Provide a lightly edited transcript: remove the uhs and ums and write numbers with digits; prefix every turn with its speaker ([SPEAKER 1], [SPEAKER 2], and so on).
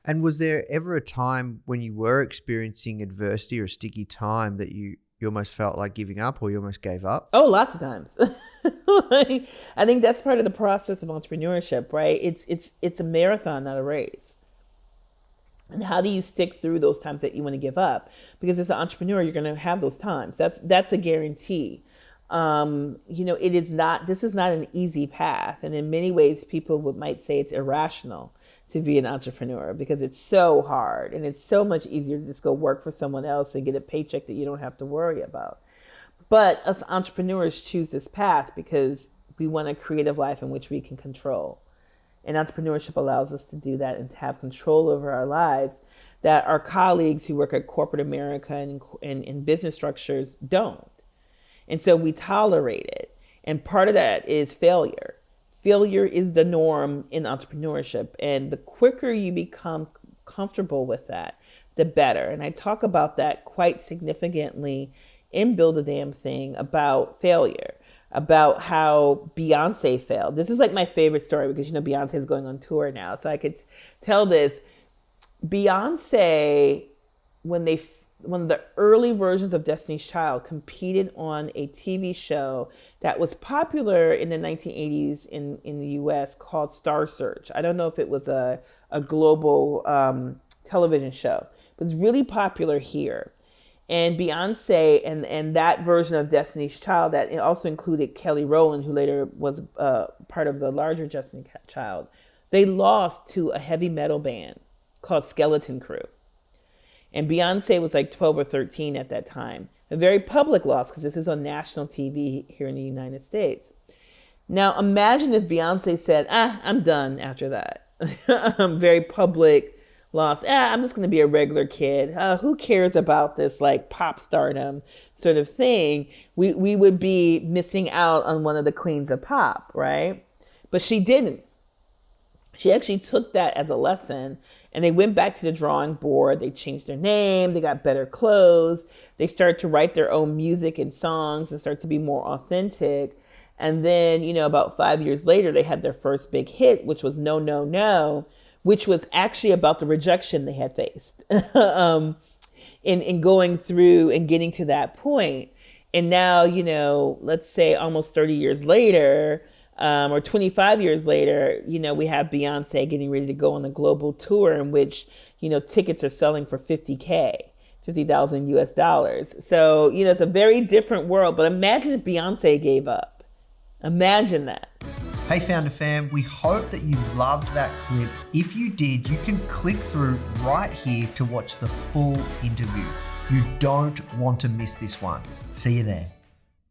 [SPEAKER 1] And was there ever a time when you were experiencing adversity or a sticky time that you almost felt like giving up or you almost gave up?
[SPEAKER 2] Oh, lots of times. I think that's part of the process of entrepreneurship, right? It's a marathon, not a race. And how do you stick through those times that you want to give up? Because as an entrepreneur, you're going to have those times. That's a guarantee. It is not. This is not an easy path, and in many ways, might say it's irrational to be an entrepreneur because it's so hard, and it's so much easier to just go work for someone else and get a paycheck that you don't have to worry about. But us entrepreneurs choose this path because we want a creative life in which we can control. And entrepreneurship allows us to do that and to have control over our lives that our colleagues who work at corporate America and in business structures don't. And so we tolerate it. And part of that is failure. Failure is the norm in entrepreneurship. And the quicker you become comfortable with that, the better. And I talk about that quite significantly in Build a Damn Thing about failure, about how Beyonce failed. This is like my favorite story because, Beyonce is going on tour now. So I could tell this. Beyonce, one of the early versions of Destiny's Child, competed on a TV show that was popular in the 1980s in the US called Star Search. I don't know if it was a global television show. It was really popular here. And Beyonce and that version of Destiny's Child that also included Kelly Rowland, who later was part of the larger Destiny's Child, they lost to a heavy metal band called Skeleton Crew. And Beyonce was like 12 or 13 at that time. A very public loss because this is on national TV here in the United States. Now imagine if Beyonce said, I'm done after that. Very public loss. I'm just going to be a regular kid. Who cares about this like pop stardom sort of thing? We would be missing out on one of the queens of pop, right? But she didn't. She actually took that as a lesson and they went back to the drawing board. They changed their name. They got better clothes. They started to write their own music and songs and start to be more authentic. And then, about 5 years later, they had their first big hit, which was No, No, No, which was actually about the rejection they had faced in going through and getting to that point. And now, let's say almost 30 years later, or 25 years later, we have Beyonce getting ready to go on a global tour in which, tickets are selling for $50,000 US. So, it's a very different world. But imagine if Beyonce gave up. Imagine that.
[SPEAKER 1] Hey Foundr fam, we hope that you loved that clip. If you did, you can click through right here to watch the full interview. You don't want to miss this one. See you there.